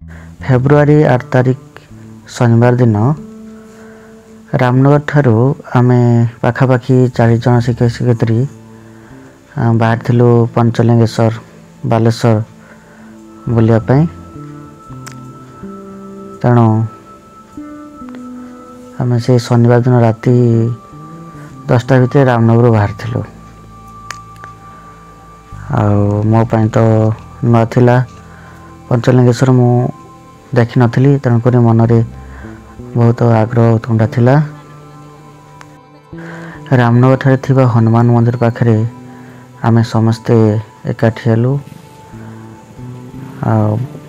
February 8 तारिख शनिवार दिन रामनगर ठारू आमे पाखापाखी 40 जन शिक्षक शिक्षयित्री बाहर थिलु पंचलिंगेश्वर बालेश्वर बुलिया पई। तेणु आमे से शनिवार दिन राति 10टा भितर रामनगर बाहर थिलु। मो पाई तो नुआ थिला पंचलिंगेश्वर मु देखि नथिली, तेणुक मनरे बहुत आग्रह उत्कंठा थिला। रामनगर ठारे थिबा हनुमान मंदिर पाखरे आमे समस्ते एकाठी हेलु।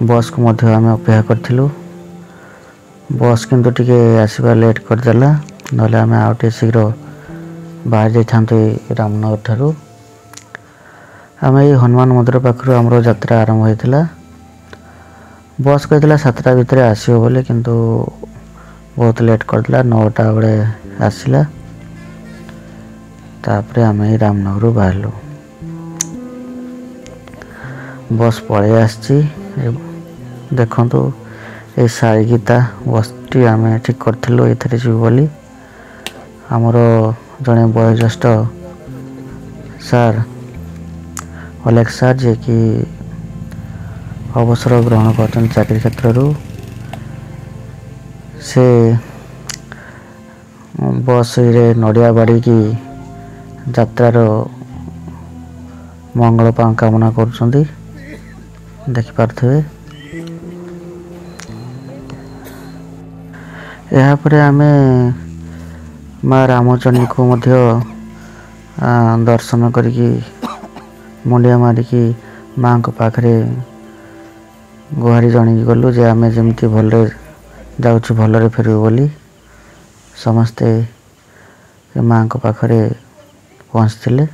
बस को मध्य आमे अपेक्षा करथिलु। बस किंतु टिके आसीबा लेट कर देला, नले आमे आउटे शीघ्र बाहर जाई थांते रामनगर ठारू। आमे हनुमान मंदिर पाखरु हमरो यात्रा आरंभ होइतिला। बस कहला 7टा भितर आसीबो बोले, किंतु बहुत लेट कर दिला, 9टा बळे आसीला। तापरे आमे रामनगर बाहरलु। बस पळे आछि देखंतु ए साई गीता बसटी आमे ठीक करथिलु एथरे जीव बोली। हमरो जणे वयोज्येष्ठ सर अलेक्स सर जे कि अवसर ग्रहण करछन चाकरी क्षेत्र से बस रे नडिया बाड़ी की यात्रार मंगल कामना करुछंती, देखि पारथबे। यहाँ पर आमे माँ रामचंडी को मध्य दर्शन करिकी मुंडिया मारिकी माँ को पाखरे गुहारी जणी गलु जे आमे जेमती भलरे जाउछु भलरे फेरु बोली। समस्ते माँ को पाखरे पहुँचथिले।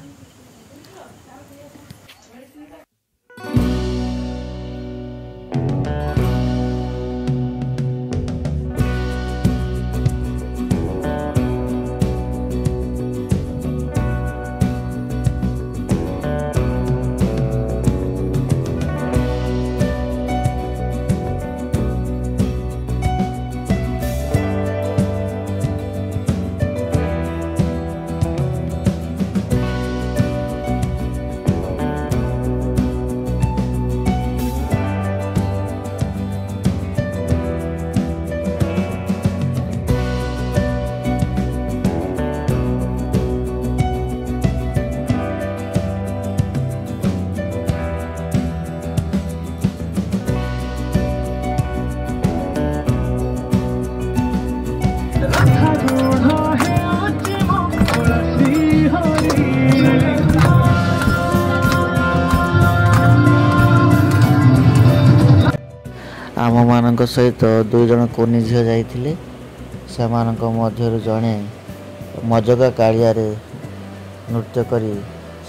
आम मान सहित 2 जन कोनी झील जाइथिले। से मानक मध्यरु जणे मजगा कालिया रे नृत्य करी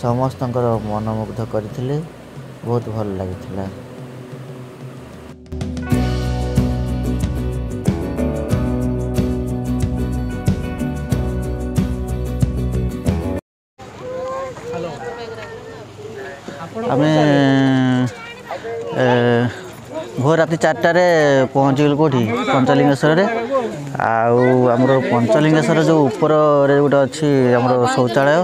समस्तंकर मनमुग्ध करथिले। बहुत भल लागिथिला। आमे भोर राति 4टार पहुँचल कौटी पंचलिंगेश्वर आमर पंचलिंगेश्वर जो ऊपर गोटे अच्छी आम शौचालय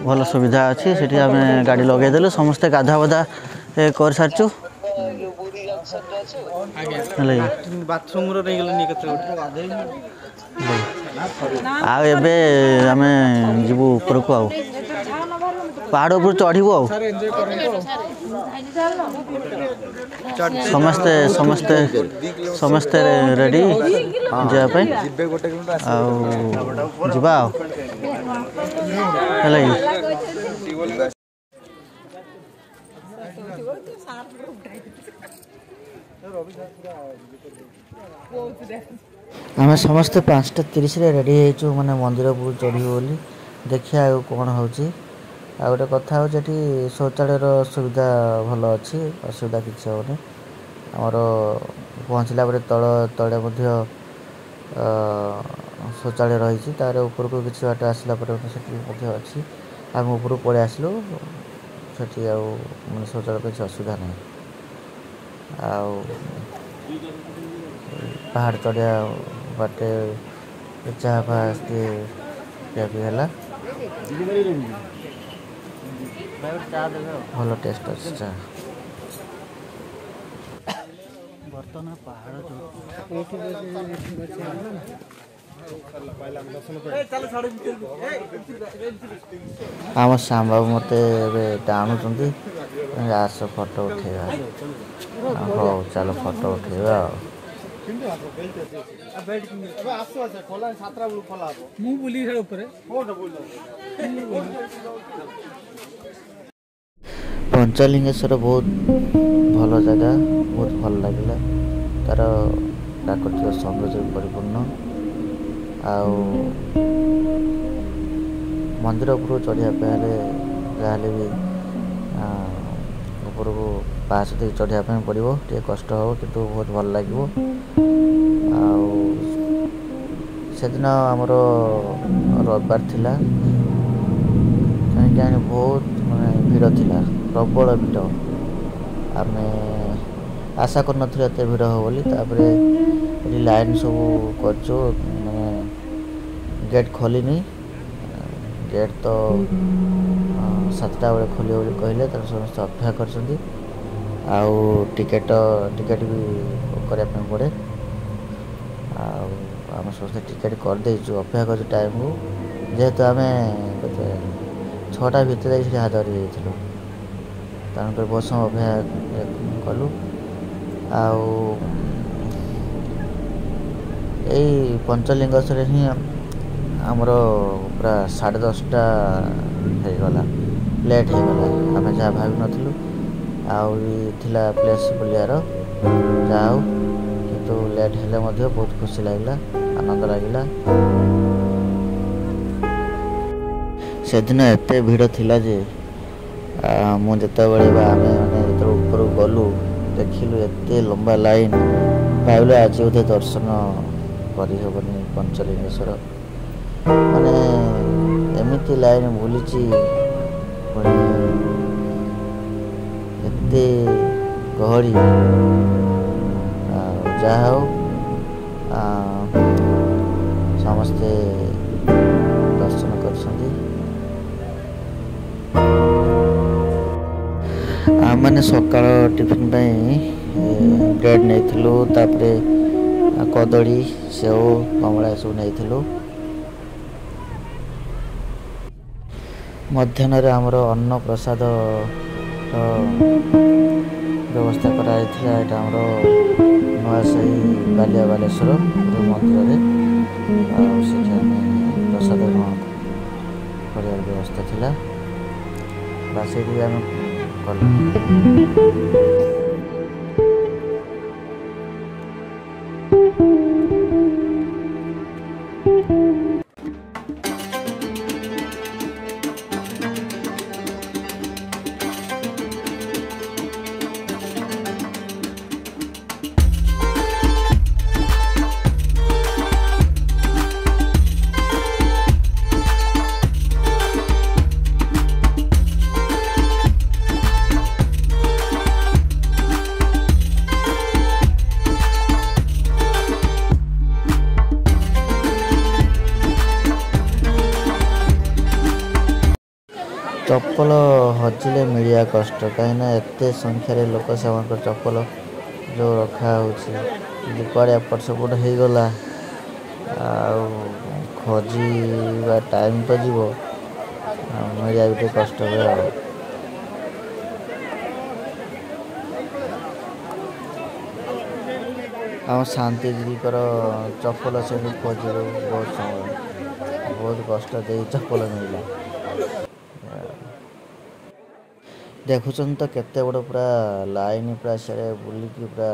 भल सुविधा अच्छी से आम गाड़ी लगेदेलु। समस्ते गाधा बधा कर सारचु। आबे आम जीवु ऊपर को आउ पहाड़ ऊपर चढ़ू आ समस्ते समस्ते समस्ते रेडी जावाई आवा आम समस्ते 5:30 रेडी हो माने मंदिर को चढ़ू बोली। देखिए आगे कौन हो गोटे कथा हो शौचालय सुविधा भल अच्छी, असुविधा किसी हेनी। आमर पहुँचला तल तले शौचालय रही तार ऊपर को किसी बाट आसला अच्छी आम ऊपर पलि आसलु से शौचालय किसी असुविधा नहीं। पहाड़ चढ़िया बाटे चाह फाह पिया पी है भल टेस्ट अच्छे चाह बर्तमान पहाड़ आम श्याम बाबू मत टाणुंट आस फोटो उठेगा हो चलो फोटो उठेगा पंचलिंगेश्वर बहुत भल जगह बहुत भल लगे तार प्राकृतिक सौंदर्य परिपूर्ण आउ मंदिर उपरू चढ़िया जहाँ भी ऊपर को पास दे चढ़िया पड़ो टे कष्ट हो किंतु बहुत भल लगे सेदिन आमर रविवार थिला कहीं बहुत माने भिड़ थिला प्रबल भिड़ आम आशा कर भिड़ हो बोली ये लाइन सब कर माने गेट खोलनी गेट तो 7टा बेले खोलियो बोली कहले तर समस्त अपेक्षा कर टिकेट भी करने पड़े आम समस्त टिकेट करदेचु अपेक्षा कर टाइम को जेहेतु आम 6टा भितर हाजर हो तेणुक बहुत समय अपेक्षा कलु यही पंचलिंगेश्वर ही आमर पूरा 10:30 होगला लेट होगला आम जहाँ भाव नथिलु थिला प्लेस बुलियार जाओ किंतु लेट हेले मध्य बहुत खुशी लगला आनंद लगला से दिन एते भिड़ थिला जे मुझे आम जो ऊपर गलु देखिलु एते लंबा लाइन भाविलु आज बोधे दर्शन करहबनी पंचलिंगेश्वर माने एमती लाइन बुली एते गहली जहा हो समस्ते दर्शन कर मैंने सकाळ टिफिन ब्रेड नहीं कदली सेव कमला सब नहीं मध्याह्न आमर अन्न प्रसाद व्यवस्था करामर नुआसाही बालिया बालेश्वर मंदिर प्रसाद ग्रहण कर व्यवस्था थिला बास आम चप्पल हजिले मिलिया कष्ट कहीं एत संख्यार लोक से चप्पल जो रखा होड़े एपट सेपट हो गला खोजा टाइम तो जीव मिलिया भी कष्ट हुए आम शांति दीदीकर चप्पल से खोज बहुत समय बहुत कष्ट दे चप्पल मिलला देखुन तो केते बड़ पूरा लाइन पूरा से बुलिकी पूरा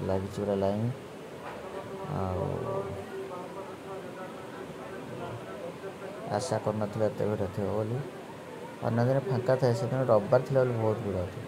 लगी पूरा लाइन आशा कर भिड़ थे बोली अन्य दिन फाँका थाए से दिन रविवार थी बहुत भिड़ थी।